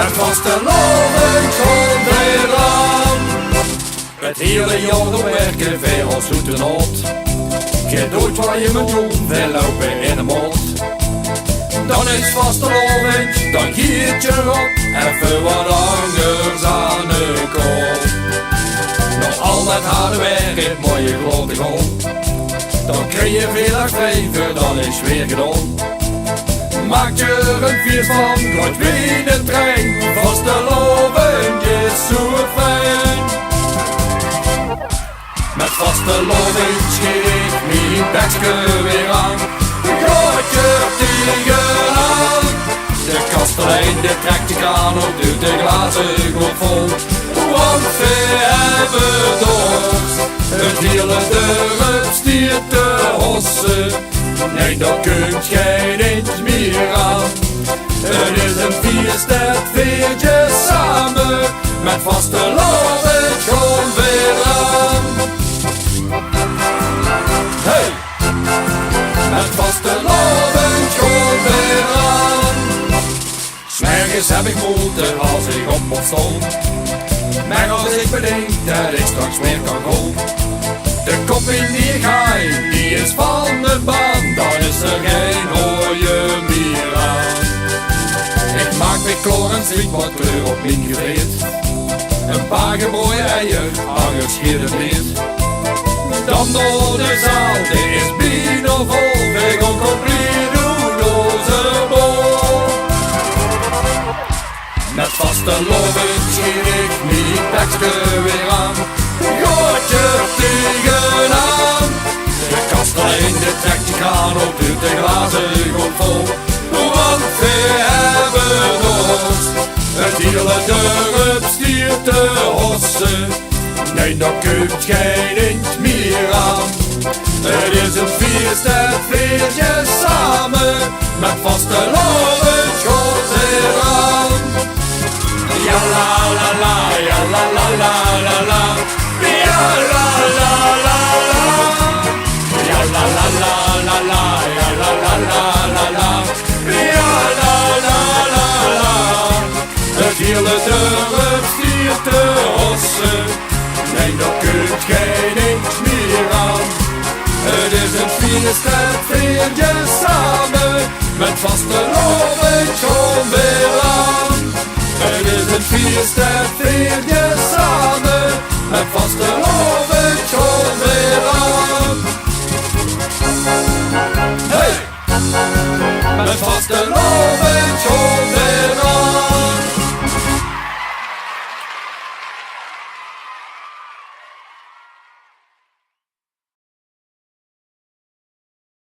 Met vastelovend komt weer aan. Het hele jaar door werken veel als zoete not. Je doet wat je moet doen, veel lopen in de mond. Dan is vastelovend, dan giet je op. Even wat anders aan de kop. Nog altijd harde werk, het mooie grote grond. Dan krijg je veel geven, dan is weer gedaan. Maak je er een feest van, draait weer de trein. Vastelovend is zo fijn. Met vastelovend schiet ik mijn bekske weer aan. Gaat je tegenaan. De kastelein, de trekt de kraan op, doet de glazen goed vol. Want we hebben dorst. Het hele dorp stiert te hossen. Nee, dat kunt jij niet meer aan. Het is een feest, het viert je samen. Met vastelovend komt weer aan. Hey! Met vastelovend komt weer aan. 'S Morgens heb ik moeite als ik op stond. Maar als ik bedenk dat ik straks meer kan gaan. De kop in die gaai, die is van de baan. Dan is er geen mooie meer aan. Ik maak me klaar en sliep wat kleur op mijn gereed. Een paar gebroeide eieren, hangers schier het niet. Dan door de zaal, dit is bijna vol. We gaan compleet doen onze bol. Met vastelovend schiet ik mijn bekske weer aan. Gaat je tegenaan. De kastelein, de trekt de kraan op, doet de glazen goed vol. Want we hebben dorst. Het hele dorp stiert te hossen. Nee, dat kunt jij niet meer aan. Het is een feest, het viert je samen. Met vastelovend komt weer aan. Ja la la la, ja la la la la la. Ja la la la la. Ja la la la la la, ja la la la la la. Ja la la la la. Het hele dorp stiert te hossen. Nee, dat kunt jij niet meer aan. Het is een feest, het viert je samen. Met vastelovend komt weer aan. Het is een feest, het viert je samen. Met vastelovend komt weer aan. Hey! Met vastelovend.